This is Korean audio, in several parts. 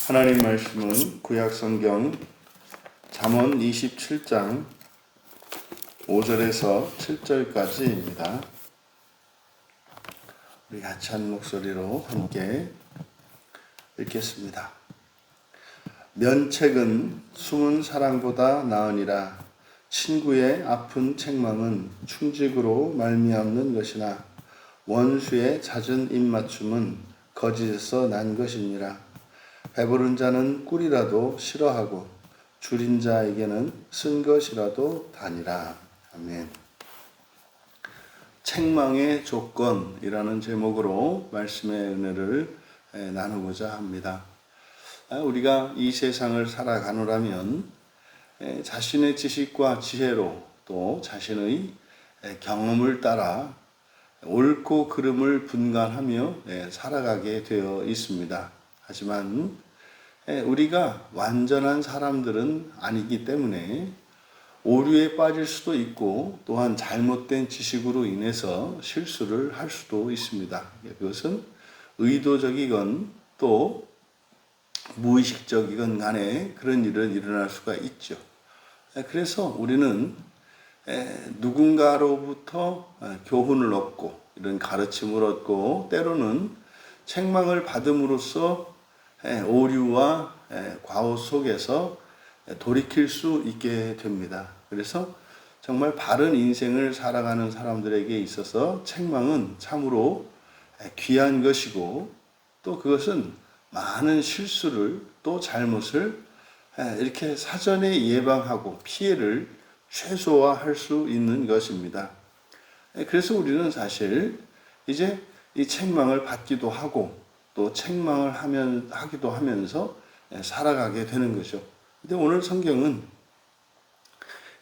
하나님 말씀은 구약성경 잠언 27장 5절에서 7절까지입니다. 우리 같이 한 목소리로 함께 읽겠습니다. 면책은 숨은 사랑보다 나으니라. 친구의 아픈 책망은 충직으로 말미암는 것이나 원수의 잦은 입맞춤은 거짓에서 난 것이니라. 배부른 자는 꿀이라도 싫어하고 줄인 자에게는 쓴 것이라도 다니라. 아멘. 책망의 조건이라는 제목으로 말씀의 은혜를 나누고자 합니다. 우리가 이 세상을 살아가노라면 자신의 지식과 지혜로 또 자신의 경험을 따라 옳고 그름을 분간하며 살아가게 되어 있습니다. 하지만 우리가 완전한 사람들은 아니기 때문에 오류에 빠질 수도 있고 또한 잘못된 지식으로 인해서 실수를 할 수도 있습니다. 그것은 의도적이건 또 무의식적이건 간에 그런 일은 일어날 수가 있죠. 그래서 우리는 누군가로부터 교훈을 얻고 이런 가르침을 얻고 때로는 책망을 받음으로써 오류와 과오 속에서 돌이킬 수 있게 됩니다. 그래서 정말 바른 인생을 살아가는 사람들에게 있어서 책망은 참으로 귀한 것이고 또 그것은 많은 실수를 또 잘못을 이렇게 사전에 예방하고 피해를 최소화할 수 있는 것입니다. 그래서 우리는 사실 이제 이 책망을 받기도 하고 또 책망을 하기도 하면서 살아가게 되는 거죠. 근데 오늘 성경은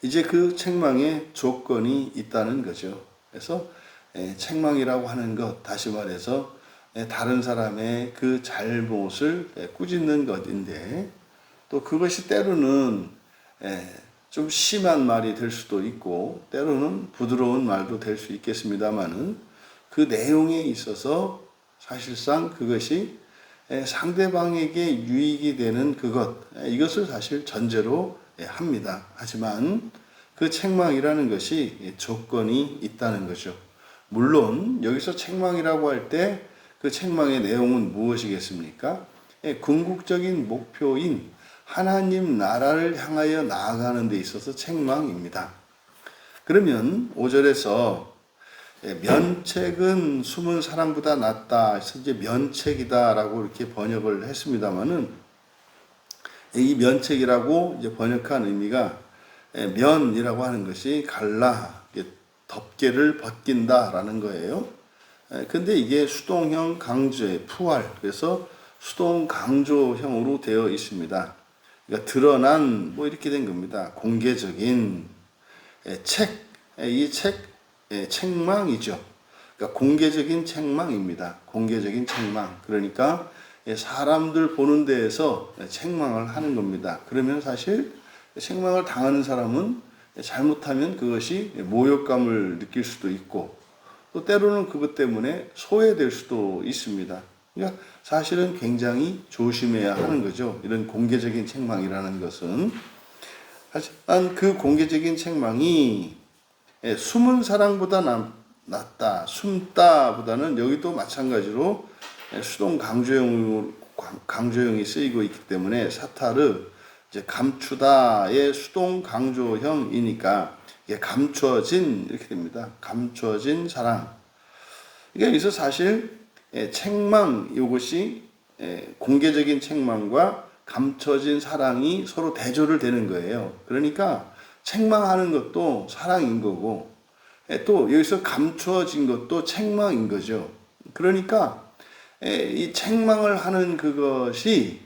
이제 그 책망의 조건이 있다는 거죠. 그래서 책망이라고 하는 것, 다시 말해서 다른 사람의 그 잘못을 꾸짖는 것인데 또 그것이 때로는 좀 심한 말이 될 수도 있고 때로는 부드러운 말도 될 수 있겠습니다만은 그 내용에 있어서 사실상 그것이 상대방에게 유익이 되는 이것을 사실 전제로 합니다. 하지만 그 책망이라는 것이 조건이 있다는 거죠. 물론 여기서 책망이라고 할 때 그 책망의 내용은 무엇이겠습니까? 궁극적인 목표인 하나님 나라를 향하여 나아가는 데 있어서 책망입니다. 그러면 5절에서 면책은 숨은 사랑보다 낫다. 그래서 이제 면책이다라고 이렇게 번역을 했습니다만은 이 면책이라고 이제 번역한 의미가 면이라고 하는 것이 갈라, 덮개를 벗긴다라는 거예요. 근데 이게 수동형 강조의 푸활, 그래서 수동 강조형으로 되어 있습니다. 그러니까 드러난 이렇게 된 겁니다. 공개적인 책망이죠. 그러니까 공개적인 책망입니다. 공개적인 책망. 그러니까 사람들 보는 데에서 책망을 하는 겁니다. 그러면 사실 책망을 당하는 사람은 잘못하면 그것이 모욕감을 느낄 수도 있고 또 때로는 그것 때문에 소외될 수도 있습니다. 그러니까 사실은 굉장히 조심해야 하는 거죠. 이런 공개적인 책망이라는 것은. 하지만 그 공개적인 책망이 숨은 사랑보다 낫다. 숨다보다는 여기도 마찬가지로 수동 강조형이 쓰이고 있기 때문에 사타르 이제 감추다의 수동 강조형이니까 이게 감춰진 이렇게 됩니다. 감춰진 사랑. 그러니까 여기서 사실 책망 이것이 공개적인 책망과 감춰진 사랑이 서로 대조를 되는 거예요. 그러니까 책망하는 것도 사랑인 거고 또 여기서 감춰진 것도 책망인 거죠. 그러니까 이 책망을 하는 그것이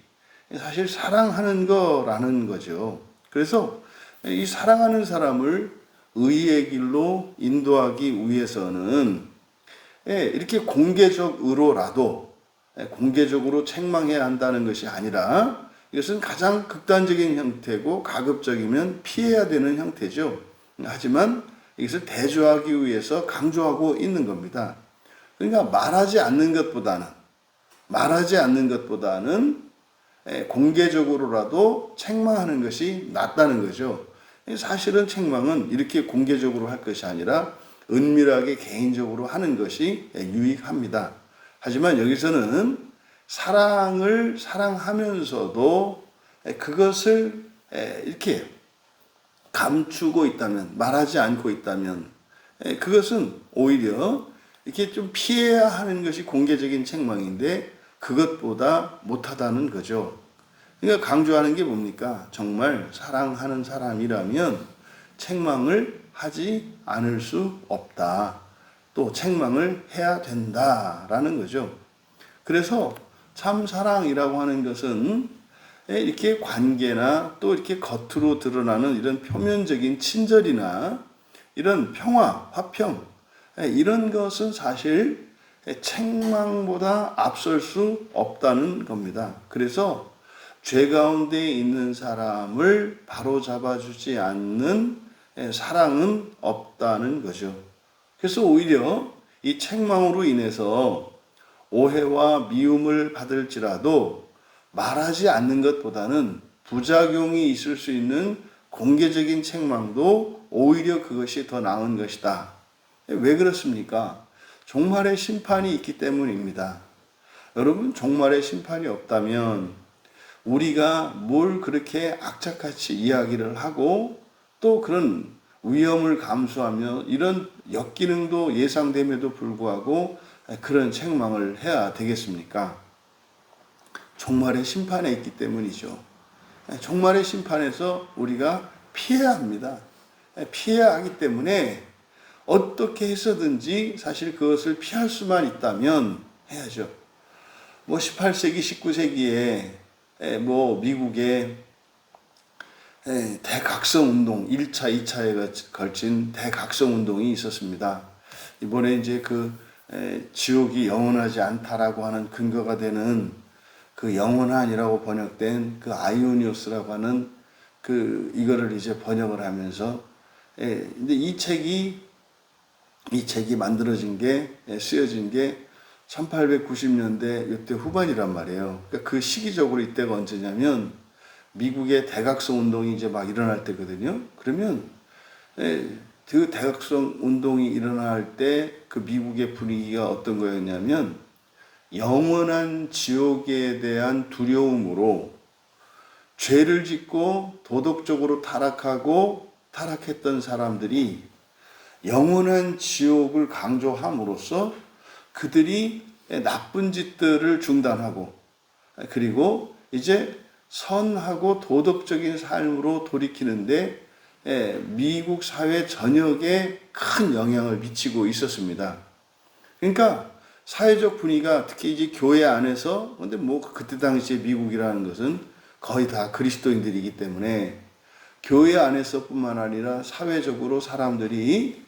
사실 사랑하는 거라는 거죠. 그래서 이 사랑하는 사람을 의의 길로 인도하기 위해서는 이렇게 공개적으로라도 공개적으로 책망해야 한다는 것이 아니라 이것은 가장 극단적인 형태고 가급적이면 피해야 되는 형태죠. 하지만 이것을 대조하기 위해서 강조하고 있는 겁니다. 그러니까 말하지 않는 것보다는 공개적으로라도 책망하는 것이 낫다는 거죠. 사실은 책망은 이렇게 공개적으로 할 것이 아니라 은밀하게 개인적으로 하는 것이 유익합니다. 하지만 여기서는 사랑을 사랑하면서도 그것을 이렇게 감추고 있다면, 말하지 않고 있다면, 그것은 오히려 이렇게 좀 피해야 하는 것이 공개적인 책망인데 그것보다 못하다는 거죠. 그러니까 강조하는 게 뭡니까? 정말 사랑하는 사람이라면 책망을 하지 않을 수 없다. 또 책망을 해야 된다라는 거죠. 그래서 참 사랑이라고 하는 것은 이렇게 관계나 또 이렇게 겉으로 드러나는 이런 표면적인 친절이나 이런 평화, 화평, 이런 것은 사실 책망보다 앞설 수 없다는 겁니다. 그래서 죄 가운데 있는 사람을 바로잡아주지 않는 사랑은 없다는 거죠. 그래서 오히려 이 책망으로 인해서 오해와 미움을 받을지라도 말하지 않는 것보다는 부작용이 있을 수 있는 공개적인 책망도 오히려 그것이 더 나은 것이다. 왜 그렇습니까? 종말의 심판이 있기 때문입니다. 여러분, 종말의 심판이 없다면 우리가 뭘 그렇게 악착같이 이야기를 하고 또 그런 위험을 감수하며 이런 역기능도 예상됨에도 불구하고 그런 책망을 해야 되겠습니까? 종말의 심판에 있기 때문이죠. 종말의 심판에서 우리가 피해야 합니다. 피해야 하기 때문에 어떻게 해서든지 사실 그것을 피할 수만 있다면 해야죠. 18세기, 19세기에 미국의 대각성 운동, 1차, 2차에 걸친 대각성 운동이 있었습니다. 이번에 이제 지옥이 영원하지 않다라고 하는 근거가 되는 그 영원한이라고 번역된 그 아이오니오스라고 하는 이거를 이제 번역을 하면서 근데 이 책이 만들어진 게 쓰여진 게 1890년대 이때 후반이란 말이에요. 그러니까 그 시기적으로 이때가 언제냐면 미국의 대각성 운동이 이제 막 일어날 때거든요. 그러면 그 대각성 운동이 일어날 때 그 미국의 분위기가 어떤 거였냐면 영원한 지옥에 대한 두려움으로 죄를 짓고 도덕적으로 타락했던 사람들이 영원한 지옥을 강조함으로써 그들이 나쁜 짓들을 중단하고 그리고 이제 선하고 도덕적인 삶으로 돌이키는데 미국 사회 전역에 큰 영향을 미치고 있었습니다. 그러니까 사회적 분위기가 특히 이제 교회 안에서 근데 그때 당시에 미국이라는 것은 거의 다 그리스도인들이기 때문에 교회 안에서뿐만 아니라 사회적으로 사람들이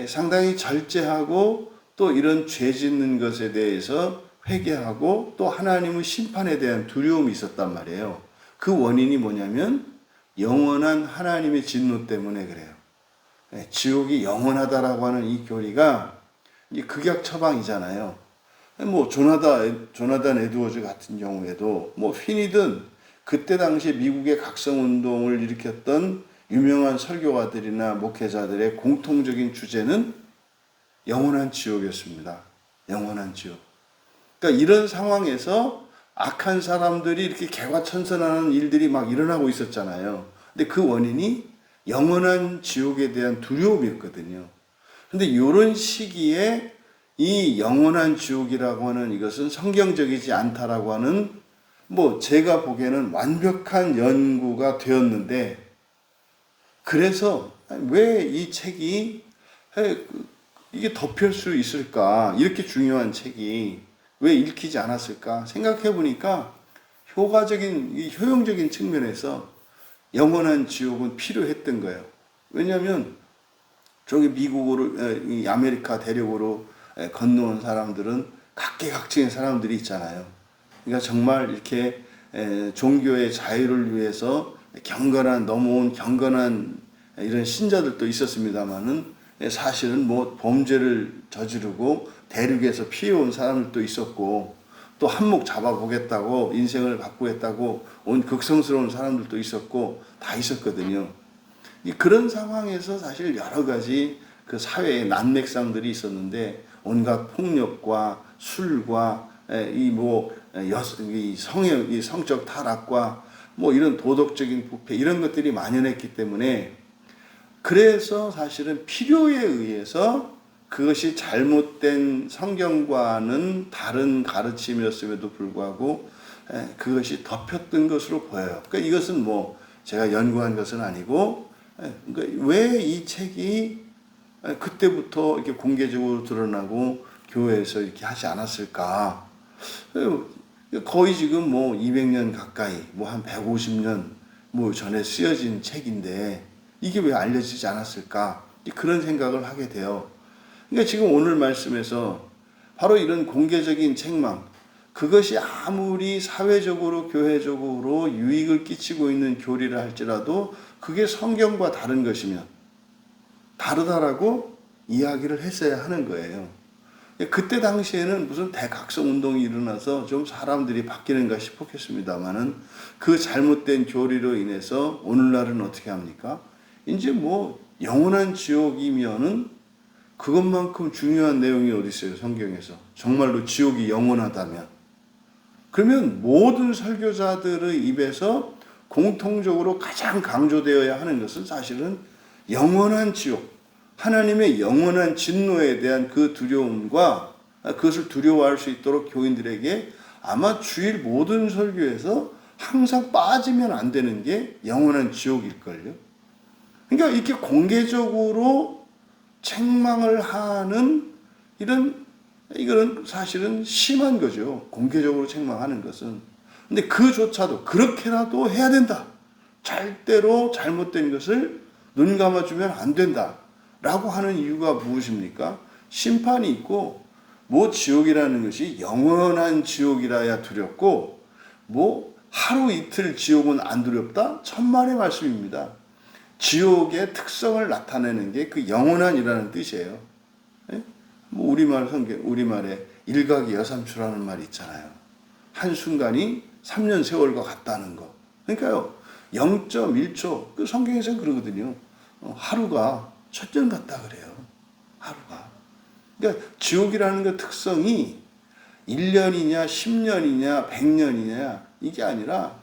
상당히 절제하고 또 이런 죄 짓는 것에 대해서 회개하고 또 하나님의 심판에 대한 두려움이 있었단 말이에요. 그 원인이 뭐냐면 영원한 하나님의 진노 때문에 그래요. 지옥이 영원하다라고 하는 이 교리가 극약 처방이잖아요. 조나단 에드워즈 같은 경우에도 핀이든 그때 당시 미국의 각성운동을 일으켰던 유명한 설교가들이나 목회자들의 공통적인 주제는 영원한 지옥이었습니다. 영원한 지옥. 그러니까 이런 상황에서 악한 사람들이 이렇게 개과천선하는 일들이 막 일어나고 있었잖아요. 근데 그 원인이 영원한 지옥에 대한 두려움이었거든요. 근데 이런 시기에 이 영원한 지옥이라고 하는 이것은 성경적이지 않다라고 하는 제가 보기에는 완벽한 연구가 되었는데 그래서 왜 이 책이 이게 덮일 수 있을까? 이렇게 중요한 책이 왜 읽히지 않았을까? 생각해 보니까 효용적인 측면에서 영원한 지옥은 필요했던 거예요. 왜냐하면 저기 미국으로 아메리카 대륙으로 건너온 사람들은 각계각층의 사람들이 있잖아요. 그러니까 정말 이렇게 종교의 자유를 위해서 넘어온 경건한 이런 신자들도 있었습니다만은 사실은 범죄를 저지르고 대륙에서 피해온 사람들도 있었고 또 한몫 잡아보겠다고 인생을 바꾸겠다고 온 극성스러운 사람들도 있었고 다 있었거든요. 그런 상황에서 사실 여러 가지 그 사회의 난맥상들이 있었는데 온갖 폭력과 술과 이 성적 타락과 뭐 이런 도덕적인 부패 이런 것들이 만연했기 때문에 그래서 사실은 필요에 의해서 그것이 잘못된 성경과는 다른 가르침이었음에도 불구하고 그것이 덮였던 것으로 보여요. 그러니까 이것은 뭐 제가 연구한 것은 아니고 그러니까 왜 이 책이 그때부터 이렇게 공개적으로 드러나고 교회에서 이렇게 하지 않았을까? 거의 지금 뭐 200년 가까이, 뭐 한 150년 뭐 전에 쓰여진 책인데 이게 왜 알려지지 않았을까? 그런 생각을 하게 돼요. 그러니까 지금 오늘 말씀에서 바로 이런 공개적인 책망, 그것이 아무리 사회적으로 교회적으로 유익을 끼치고 있는 교리를 할지라도 그게 성경과 다른 것이면 다르다라고 이야기를 했어야 하는 거예요. 그때 당시에는 무슨 대각성 운동이 일어나서 좀 사람들이 바뀌는가 싶었겠습니다만은 그 잘못된 교리로 인해서 오늘날은 어떻게 합니까? 이제 뭐 영원한 지옥이면은 그것만큼 중요한 내용이 어디 있어요, 성경에서. 정말로 지옥이 영원하다면. 그러면 모든 설교자들의 입에서 공통적으로 가장 강조되어야 하는 것은 사실은 영원한 지옥, 하나님의 영원한 진노에 대한 그 두려움과 그것을 두려워할 수 있도록 교인들에게 아마 주일 모든 설교에서 항상 빠지면 안 되는 게 영원한 지옥일걸요. 그러니까 이렇게 공개적으로 책망을 하는 이거는 사실은 심한 거죠. 공개적으로 책망하는 것은. 근데 그조차도 그렇게라도 해야 된다. 절대로 잘못된 것을 눈 감아주면 안 된다. 라고 하는 이유가 무엇입니까? 심판이 있고, 뭐 지옥이라는 것이 영원한 지옥이라야 두렵고, 뭐 하루 이틀 지옥은 안 두렵다? 천만의 말씀입니다. 지옥의 특성을 나타내는 게 그 영원한이라는 뜻이에요. 뭐 우리말에 일각이 여삼추라는 말이 있잖아요. 한순간이 3년 세월과 같다는 거. 그러니까요, 0.1초, 그 성경에서는 그러거든요. 하루가 첫년 같다 그래요. 하루가. 그러니까 지옥이라는 그 특성이 1년이냐, 10년이냐, 100년이냐, 이게 아니라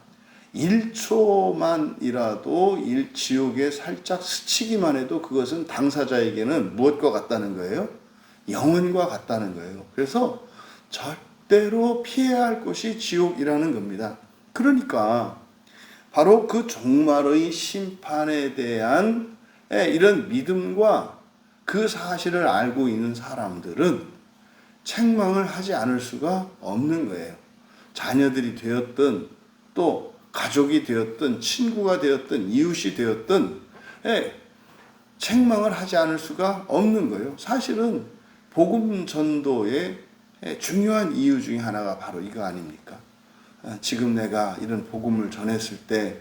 1초만이라도 지옥에 살짝 스치기만 해도 그것은 당사자에게는 무엇과 같다는 거예요? 영혼과 같다는 거예요. 그래서 절대로 피해야 할 것이 지옥이라는 겁니다. 그러니까 바로 그 종말의 심판에 대한 이런 믿음과 그 사실을 알고 있는 사람들은 책망을 하지 않을 수가 없는 거예요. 자녀들이 되었든 또 가족이 되었든 친구가 되었든 이웃이 되었든 책망을 하지 않을 수가 없는 거예요. 사실은 복음 전도의 중요한 이유 중에 하나가 바로 이거 아닙니까? 지금 내가 이런 복음을 전했을 때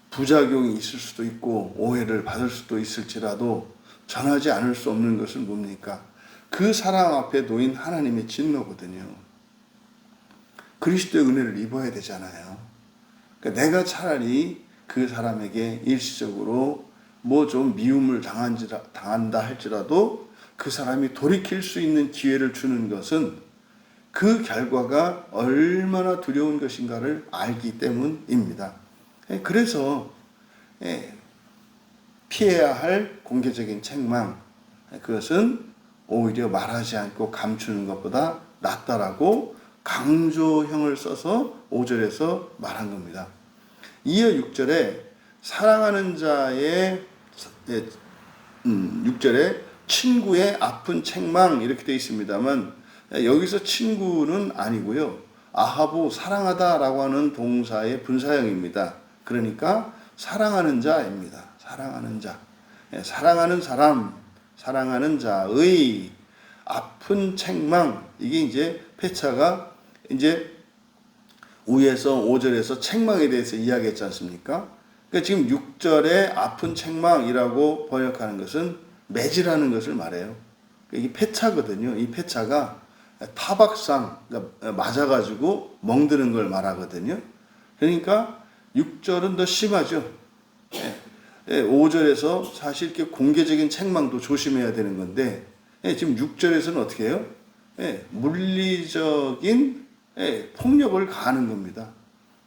부작용이 있을 수도 있고 오해를 받을 수도 있을지라도 전하지 않을 수 없는 것은 뭡니까? 그 사람 앞에 놓인 하나님의 진노거든요. 그리스도의 은혜를 입어야 되잖아요. 그러니까 내가 차라리 그 사람에게 일시적으로 뭐 좀 미움을 당한다 할지라도 그 사람이 돌이킬 수 있는 기회를 주는 것은 그 결과가 얼마나 두려운 것인가를 알기 때문입니다. 그래서 피해야 할 공개적인 책망, 그것은 오히려 말하지 않고 감추는 것보다 낫다라고 강조형을 써서 5절에서 말한 겁니다. 이어 6절에 사랑하는 자의 6절에 친구의 아픈 책망 이렇게 되어 있습니다만 여기서 친구는 아니고요. 아하부 사랑하다라고 하는 동사의 분사형입니다. 그러니까 사랑하는 자입니다. 사랑하는 자. 사랑하는 사람, 사랑하는 자의 아픈 책망. 이게 이제 페차가 이제 위에서 5절에서 책망에 대해서 이야기했지 않습니까? 그러니까 지금 6절에 아픈 책망이라고 번역하는 것은 매질하는 것을 말해요. 이게 페차거든요. 이 페차가 타박상, 그러니까 맞아가지고 멍드는 걸 말하거든요. 그러니까 6절은 더 심하죠. 5절에서 사실 이렇게 공개적인 책망도 조심해야 되는 건데, 지금 6절에서는 어떻게 해요? 물리적인 폭력을 가하는 겁니다.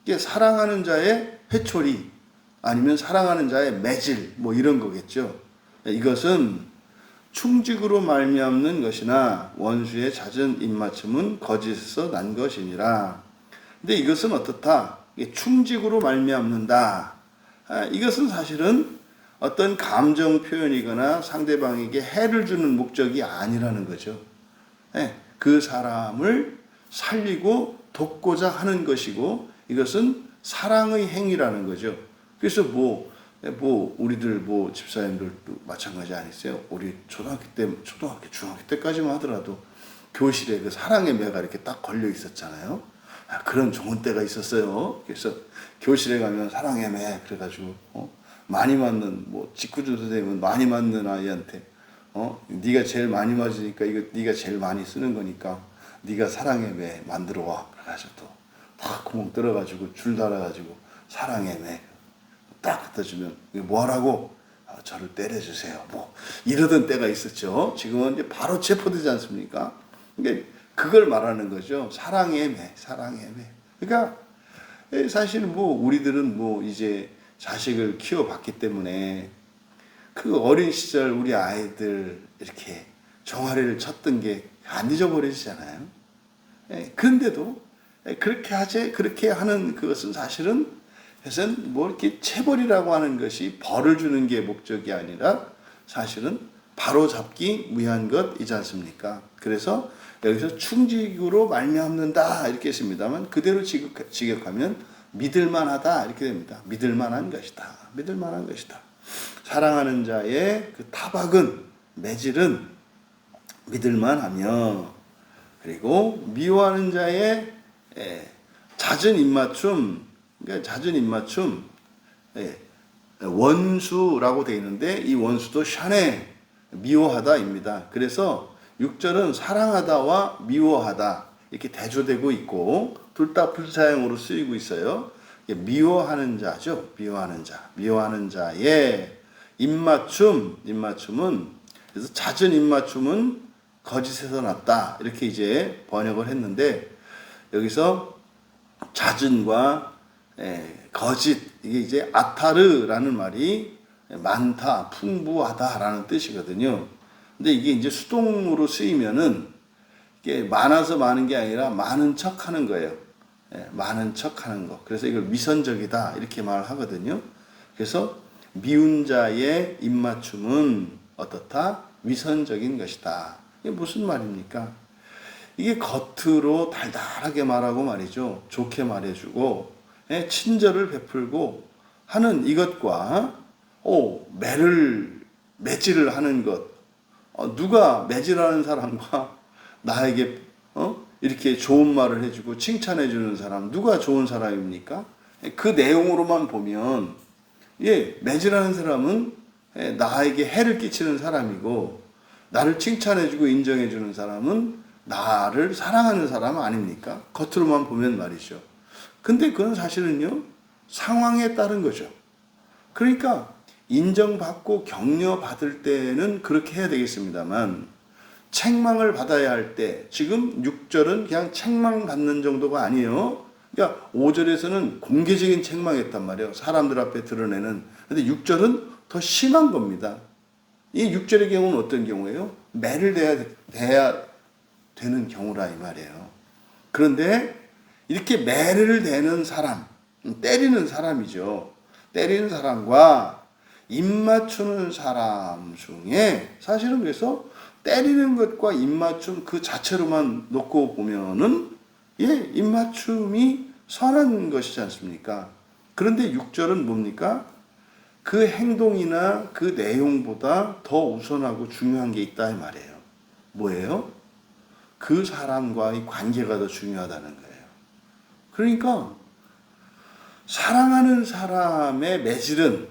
이게 사랑하는 자의 회초리, 아니면 사랑하는 자의 매질, 뭐 이런 거겠죠. 이것은 충직으로 말미암는 것이나 원수의 잦은 입맞춤은 거짓에서 난 것이니라. 근데 이것은 어떻다? 충직으로 말미암는다. 이것은 사실은 어떤 감정 표현이거나 상대방에게 해를 주는 목적이 아니라는 거죠. 그 사람을 살리고 돕고자 하는 것이고, 이것은 사랑의 행위라는 거죠. 그래서 우리들 집사님들도 마찬가지 아니세요? 우리 중학교, 때까지만 하더라도 교실에 그 사랑의 매가 이렇게 딱 걸려 있었잖아요. 그런 좋은 때가 있었어요. 그래서 교실에 가면 사랑의 매 그래가지고 많이 맞는 직구준 선생님은 많이 맞는 아이한테 네가 제일 많이 맞으니까 이거 네가 제일 많이 쓰는 거니까 네가 사랑의 매 만들어 와. 그래가지고 다 구멍 뚫어가지고 줄 달아가지고 사랑의 매 딱 갖다 주면 뭐라고? 저를 때려주세요. 이러던 때가 있었죠. 지금은 이제 바로 체포되지 않습니까? 그러니까 그걸 말하는 거죠. 사랑의 매, 사랑의 매. 그러니까 사실 우리들은 이제 자식을 키워봤기 때문에 그 어린 시절 우리 아이들 이렇게 종아리를 쳤던 게 안 잊어버리잖아요. 그런데도 그렇게 하는 그것은 사실은 그것은 이렇게 체벌이라고 하는 것이 벌을 주는 게 목적이 아니라 사실은 바로 잡기 위한 것이지 않습니까? 그래서 여기서 충직으로 말미암는다 이렇게 했습니다만 그대로 직역하면 믿을만하다 이렇게 됩니다. 믿을만한 것이다. 믿을만한 것이다. 사랑하는 자의 그 타박은 매질은 믿을만하며, 그리고 미워하는 자의 잦은 입맞춤, 그러니까 잦은 입맞춤, 원수라고 되어 있는데 이 원수도 샤네, 미워하다입니다. 그래서 6절은 사랑하다와 미워하다 이렇게 대조되고 있고 둘 다 불사형으로 쓰이고 있어요. 미워하는 자죠. 미워하는 자의 입맞춤은 그래서 잦은 입맞춤은 거짓에서 났다 이렇게 이제 번역을 했는데, 여기서 잦은과 거짓, 이게 이제 아타르라는 말이 많다, 풍부하다라는 뜻이거든요. 근데 이게 이제 수동으로 쓰이면은 이게 많아서 많은 게 아니라 많은 척 하는 거예요. 많은 척 하는 거. 그래서 이걸 위선적이다 이렇게 말하거든요. 그래서 미운 자의 입맞춤은 어떻다? 위선적인 것이다. 이게 무슨 말입니까? 이게 겉으로 달달하게 말하고 말이죠. 좋게 말해주고 친절을 베풀고 하는 이것과 매질을 하는 것, 누가 매질하는 사람과 나에게 이렇게 좋은 말을 해주고 칭찬해주는 사람, 누가 좋은 사람입니까? 그 내용으로만 보면 매질하는 사람은 나에게 해를 끼치는 사람이고, 나를 칭찬해주고 인정해주는 사람은 나를 사랑하는 사람 아닙니까? 겉으로만 보면 말이죠. 근데 그건 사실은요, 상황에 따른 거죠. 그러니까 인정받고 격려받을 때는 그렇게 해야 되겠습니다만, 책망을 받아야 할 때, 지금 6절은 그냥 책망받는 정도가 아니에요. 그러니까 5절에서는 공개적인 책망했단 말이에요. 사람들 앞에 드러내는. 근데 6절은 더 심한 겁니다. 이 6절의 경우는 어떤 경우예요? 매를 대야 되는 경우라 이 말이에요. 그런데 이렇게 매를 대는 사람, 때리는 사람이죠. 때리는 사람과 입맞추는 사람 중에 사실은 그래서 때리는 것과 입맞춤 그 자체로만 놓고 보면은 입맞춤이 선한 것이지 않습니까? 그런데 6절은 뭡니까? 그 행동이나 그 내용보다 더 우선하고 중요한 게 있다 이 말이에요. 뭐예요? 그 사람과의 관계가 더 중요하다는 거예요. 그러니까 사랑하는 사람의 매질은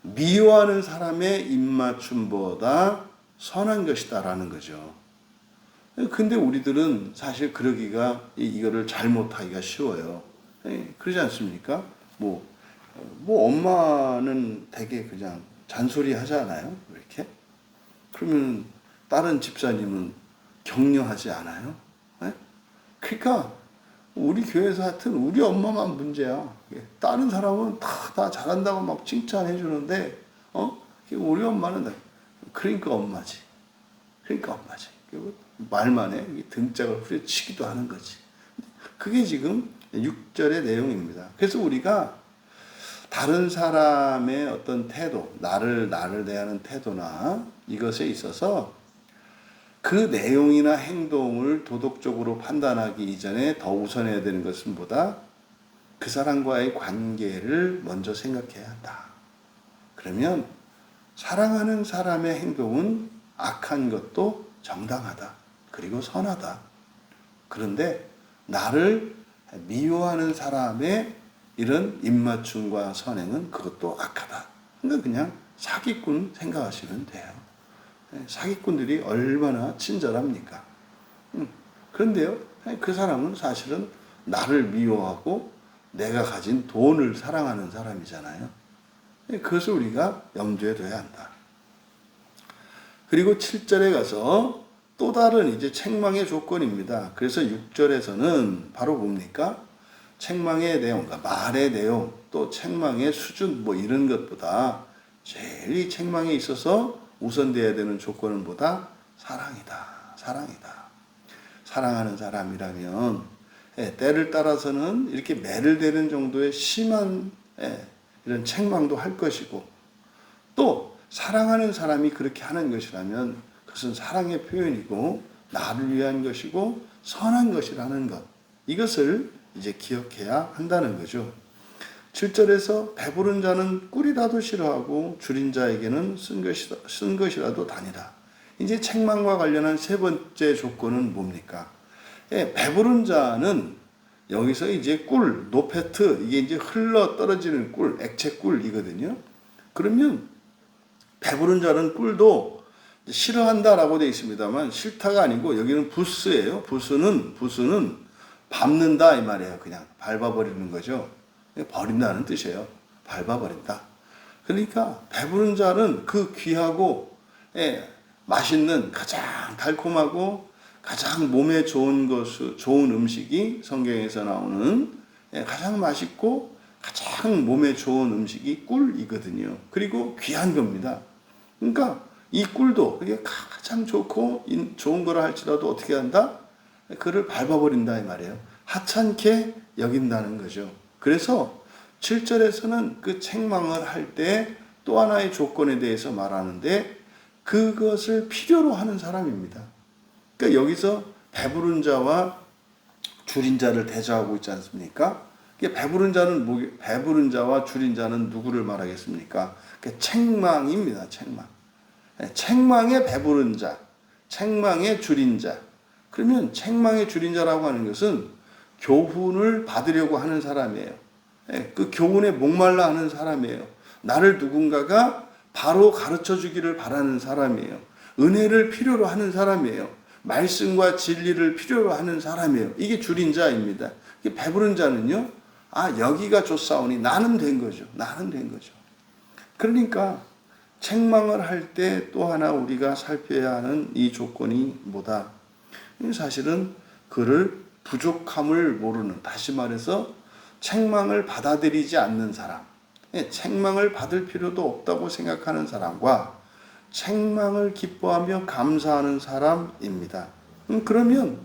미워하는 사람의 입맞춤보다 선한 것이다라는 거죠. 근데 우리들은 사실 그러기가, 이거를 잘못하기가 쉬워요. 그러지 않습니까? 뭐 엄마는 되게 그냥 잔소리 하잖아요. 이렇게. 그러면 다른 집사님은 격려하지 않아요? 네? 그러니까 우리 교회에서 하여튼 우리 엄마만 문제야. 다른 사람은 다 잘한다고 막 칭찬해 주는데, 우리 엄마는, 그러니까 엄마지. 그러니까 엄마지. 말만 해. 등짝을 후려치기도 하는 거지. 그게 지금 6절의 내용입니다. 그래서 우리가 다른 사람의 어떤 태도, 나를 대하는 태도나 이것에 있어서 그 내용이나 행동을 도덕적으로 판단하기 이전에 더 우선해야 되는 것은 뭐다? 그 사람과의 관계를 먼저 생각해야 한다. 그러면 사랑하는 사람의 행동은 악한 것도 정당하다. 그리고 선하다. 그런데 나를 미워하는 사람의 이런 입맞춤과 선행은 그것도 악하다. 그러니까 그냥 사기꾼 생각하시면 돼요. 사기꾼들이 얼마나 친절합니까? 그런데요, 그 사람은 사실은 나를 미워하고 내가 가진 돈을 사랑하는 사람이잖아요. 그것을 우리가 염두에 둬야 한다. 그리고 7절에 가서 또 다른 이제 책망의 조건입니다. 그래서 6절에서는 바로 뭡니까? 책망의 내용, 그러니까 말의 내용, 또 책망의 수준, 이런 것보다 제일 이 책망에 있어서 우선되어야 되는 조건은 뭐다? 사랑이다. 사랑이다. 사랑하는 사람이라면 때를 따라서는 이렇게 매를 대는 정도의 심한 이런 책망도 할 것이고, 또 사랑하는 사람이 그렇게 하는 것이라면 그것은 사랑의 표현이고 나를 위한 것이고 선한 것이라는 것, 이것을 이제 기억해야 한다는 거죠. 7절에서 배부른 자는 꿀이라도 싫어하고 줄인 자에게는 쓴 것이라도 다니라. 이제 책망과 관련한 세 번째 조건은 뭡니까? 배부른 자는 여기서 이제 꿀, 노페트, 이게 이제 흘러 떨어지는 꿀, 액체 꿀이거든요. 그러면 배부른 자는 꿀도 싫어한다라고 되어 있습니다만 싫다가 아니고 여기는 부스예요. 부스는 밟는다 이 말이에요. 그냥 밟아버리는 거죠. 버린다는 뜻이에요. 밟아버린다. 그러니까 배부른 자는 그 귀하고 맛있는 가장 달콤하고 가장 몸에 좋은 음식이 성경에서 나오는 가장 맛있고 가장 몸에 좋은 음식이 꿀이거든요. 그리고 귀한 겁니다. 그러니까 이 꿀도 그게 가장 좋고 좋은 거라 할지라도 어떻게 한다? 그를 밟아버린다 이 말이에요. 하찮게 여긴다는 거죠. 그래서 7절에서는 그 책망을 할 때 또 하나의 조건에 대해서 말하는데 그것을 필요로 하는 사람입니다. 그러니까 여기서 배부른 자와 줄인 자를 대조하고 있지 않습니까? 배부른 자와 줄인 자는 누구를 말하겠습니까? 책망입니다. 책망. 책망의 배부른 자, 책망의 줄인 자. 그러면 책망의 줄인 자라고 하는 것은 교훈을 받으려고 하는 사람이에요. 그 교훈에 목말라 하는 사람이에요. 나를 누군가가 바로 가르쳐 주기를 바라는 사람이에요. 은혜를 필요로 하는 사람이에요. 말씀과 진리를 필요로 하는 사람이에요. 이게 줄인 자입니다. 배부른 자는요, 여기가 좋사오니 나는 된 거죠. 나는 된 거죠. 그러니까 책망을 할 때 또 하나 우리가 살펴야 하는 이 조건이 뭐다? 사실은 그를 부족함을 모르는, 다시 말해서 책망을 받아들이지 않는 사람, 책망을 받을 필요도 없다고 생각하는 사람과 책망을 기뻐하며 감사하는 사람입니다. 그러면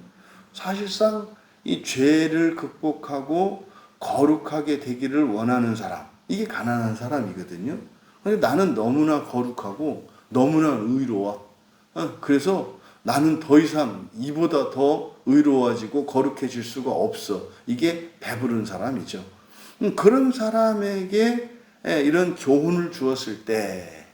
사실상 이 죄를 극복하고 거룩하게 되기를 원하는 사람, 이게 가난한 사람이거든요. 근데 나는 너무나 거룩하고 너무나 의로워. 그래서 나는 더 이상 이보다 더 의로워지고 거룩해질 수가 없어. 이게 배부른 사람이죠. 그런 사람에게 이런 교훈을 주었을 때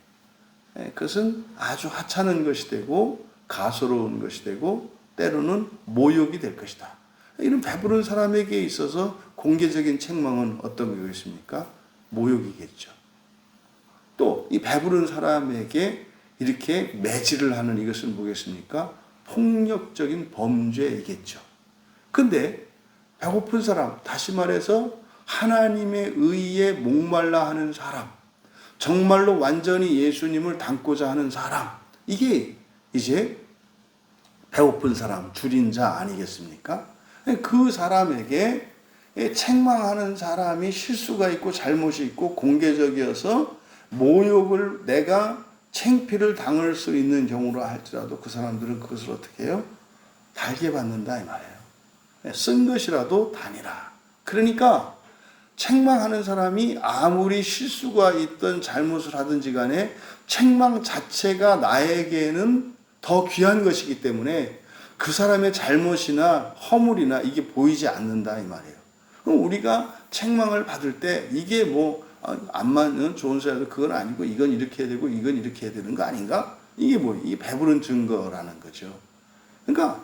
그것은 아주 하찮은 것이 되고 가소로운 것이 되고 때로는 모욕이 될 것이다. 이런 배부른 사람에게 있어서 공개적인 책망은 어떤 거겠습니까? 모욕이겠죠. 또 이 배부른 사람에게 이렇게 매질을 하는 이것은 뭐겠습니까? 폭력적인 범죄이겠죠. 근데 배고픈 사람, 다시 말해서 하나님의 의에 목말라 하는 사람, 정말로 완전히 예수님을 닮고자 하는 사람, 이게 이제 배고픈 사람, 줄인 자 아니겠습니까? 그 사람에게 책망하는 사람이 실수가 있고 잘못이 있고 공개적이어서 모욕을 내가 창피를 당할 수 있는 경우로 할지라도 그 사람들은 그것을 어떻게 해요? 달게 받는다 이 말이에요. 쓴 것이라도 다니라. 그러니까 책망하는 사람이 아무리 실수가 있든 잘못을 하든지 간에 책망 자체가 나에게는 더 귀한 것이기 때문에 그 사람의 잘못이나 허물이나 이게 보이지 않는다 이 말이에요. 그럼 우리가 책망을 받을 때 이게 뭐 안 맞는 좋은 소리라도 그건 아니고 이건 이렇게 해야 되고 이건 이렇게 해야 되는 거 아닌가? 이게 뭐 이게 배부른 증거라는 거죠. 그러니까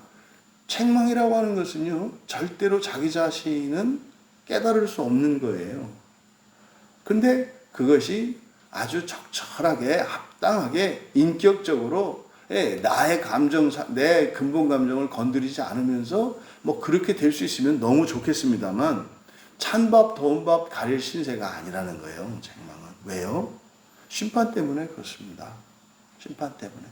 책망이라고 하는 것은요, 절대로 자기 자신은 깨달을 수 없는 거예요. 근데 그것이 아주 적절하게 합당하게 인격적으로 나의 감정, 내 근본 감정을 건드리지 않으면서 뭐 그렇게 될 수 있으면 너무 좋겠습니다만 찬밥 더운 밥 가릴 신세가 아니라는 거예요. 책망은. 왜요? 심판 때문에 그렇습니다. 심판 때문에.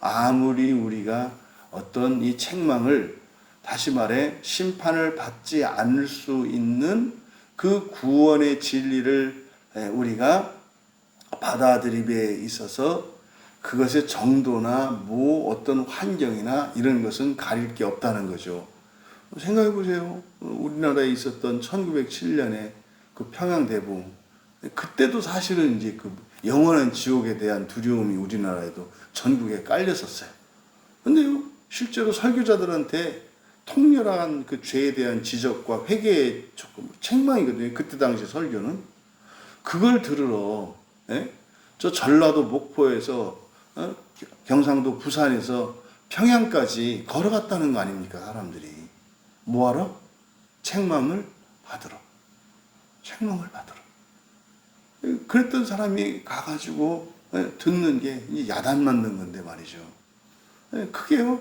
아무리 우리가 어떤 이 책망을 다시 말해 심판을 받지 않을 수 있는 그 구원의 진리를 우리가 받아들임에 있어서 그것의 정도나 뭐 어떤 환경이나 이런 것은 가릴 게 없다는 거죠. 생각해 보세요. 우리나라에 있었던 1907년에 그 평양대부, 그때도 사실은 이제 그 영원한 지옥에 대한 두려움이 우리나라에도 전국에 깔렸었어요. 근데요, 실제로 설교자들한테 통렬한 그 죄에 대한 지적과 회개의 조금 책망이거든요. 그때 당시 설교는. 그걸 들으러, 저 전라도 목포에서, 경상도 부산에서 평양까지 걸어갔다는 거 아닙니까, 사람들이. 뭐하러? 책망을 받으러. 책망을 받으러. 그랬던 사람이 가가지고 듣는 게 야단 맞는 건데 말이죠. 그게요.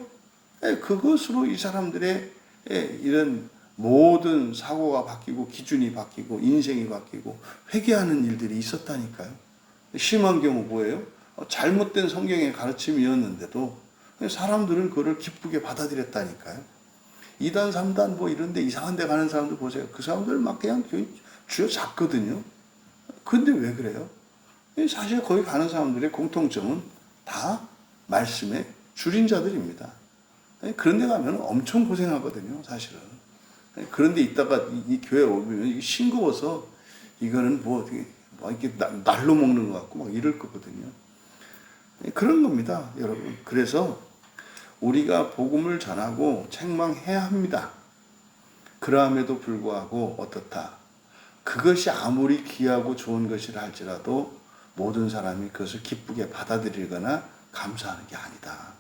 그것으로 이 사람들의 이런 모든 사고가 바뀌고 기준이 바뀌고 인생이 바뀌고 회개하는 일들이 있었다니까요. 심한 경우 뭐예요? 잘못된 성경의 가르침이었는데도 사람들은 그걸 기쁘게 받아들였다니까요. 2단, 3단 뭐 이런 데 이상한 데 가는 사람들 보세요. 그 사람들 막 그냥 쥐어잡거든요. 근데 왜 그래요? 사실 거기 가는 사람들의 공통점은 다 말씀의 줄인 자들입니다. 그런 데 가면 엄청 고생하거든요, 사실은. 그런 데 있다가 이 교회 오면 싱거워서 이거는 뭐 이렇게 날로 먹는 것 같고 막 이럴 거거든요. 그런 겁니다, 여러분. 그래서 우리가 복음을 전하고 책망해야 합니다. 그러함에도 불구하고 어떻다? 그것이 아무리 귀하고 좋은 것이라 할지라도 모든 사람이 그것을 기쁘게 받아들이거나 감사하는 게 아니다.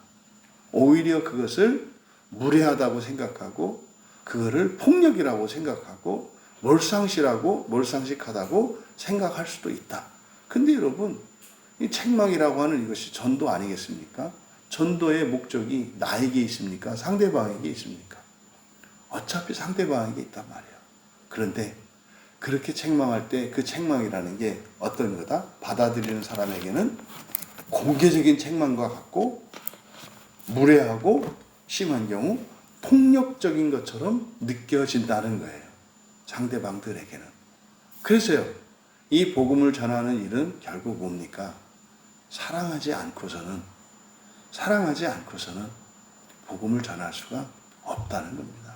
오히려 그것을 무례하다고 생각하고 그거를 폭력이라고 생각하고 몰상식하다고 생각할 수도 있다. 근데 여러분, 이 책망이라고 하는 이것이 전도 아니겠습니까? 전도의 목적이 나에게 있습니까? 상대방에게 있습니까? 어차피 상대방에게 있단 말이에요. 그런데 그렇게 책망할 때 그 책망이라는 게 어떤 거다? 받아들이는 사람에게는 공개적인 책망과 같고 무례하고 심한 경우 폭력적인 것처럼 느껴진다는 거예요. 상대방들에게는. 그래서요, 이 복음을 전하는 일은 결국 뭡니까? 사랑하지 않고서는 복음을 전할 수가 없다는 겁니다.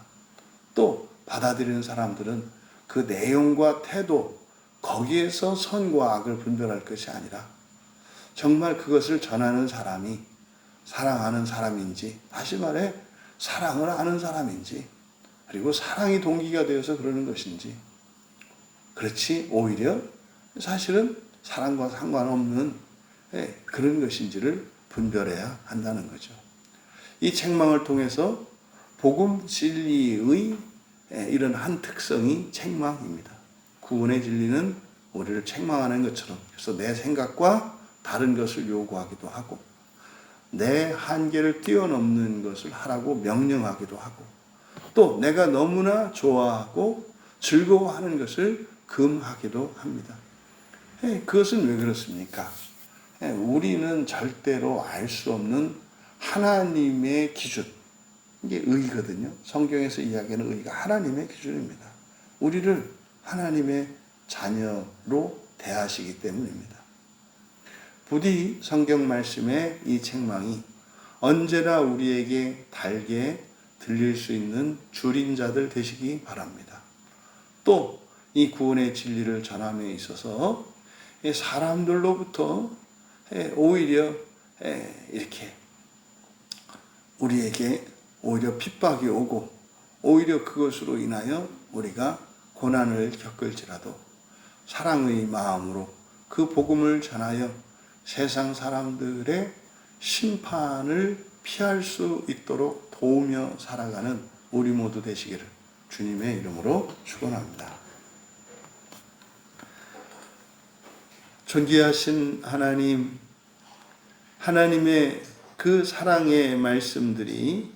또 받아들이는 사람들은 그 내용과 태도, 거기에서 선과 악을 분별할 것이 아니라 정말 그것을 전하는 사람이 사랑하는 사람인지, 다시 말해 사랑을 아는 사람인지, 그리고 사랑이 동기가 되어서 그러는 것인지, 그렇지 오히려 사실은 사랑과 상관없는 그런 것인지를 분별해야 한다는 거죠. 이 책망을 통해서 복음 진리의 이런 한 특성이 책망입니다. 구원의 진리는 우리를 책망하는 것처럼, 그래서 내 생각과 다른 것을 요구하기도 하고, 내 한계를 뛰어넘는 것을 하라고 명령하기도 하고, 또 내가 너무나 좋아하고 즐거워하는 것을 금하기도 합니다. 그것은 왜 그렇습니까? 우리는 절대로 알 수 없는 하나님의 기준, 이게 의거든요. 성경에서 이야기하는 의가 하나님의 기준입니다. 우리를 하나님의 자녀로 대하시기 때문입니다. 부디 성경 말씀의 이 책망이 언제나 우리에게 달게 들릴 수 있는 줄임자들 되시기 바랍니다. 또 이 구원의 진리를 전함에 있어서 사람들로부터 오히려 이렇게 우리에게 오히려 핍박이 오고, 오히려 그것으로 인하여 우리가 고난을 겪을지라도 사랑의 마음으로 그 복음을 전하여 세상 사람들의 심판을 피할 수 있도록 도우며 살아가는 우리 모두 되시기를 주님의 이름으로 축원합니다. 존귀하신 하나님, 하나님의 그 사랑의 말씀들이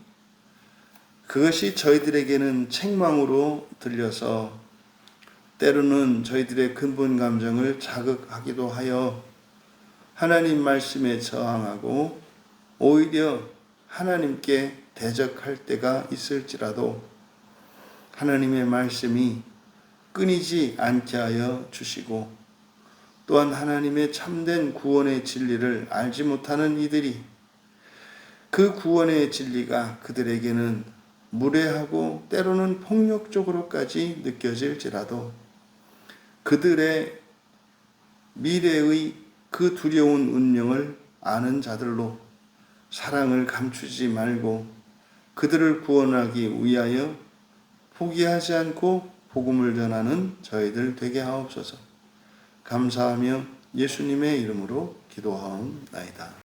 그것이 저희들에게는 책망으로 들려서 때로는 저희들의 근본 감정을 자극하기도 하여 하나님 말씀에 저항하고 오히려 하나님께 대적할 때가 있을지라도 하나님의 말씀이 끊이지 않게 하여 주시고, 또한 하나님의 참된 구원의 진리를 알지 못하는 이들이 그 구원의 진리가 그들에게는 무례하고 때로는 폭력적으로까지 느껴질지라도 그들의 미래의 그 두려운 운명을 아는 자들로 사랑을 감추지 말고 그들을 구원하기 위하여 포기하지 않고 복음을 전하는 저희들 되게 하옵소서. 감사하며 예수님의 이름으로 기도하옵나이다.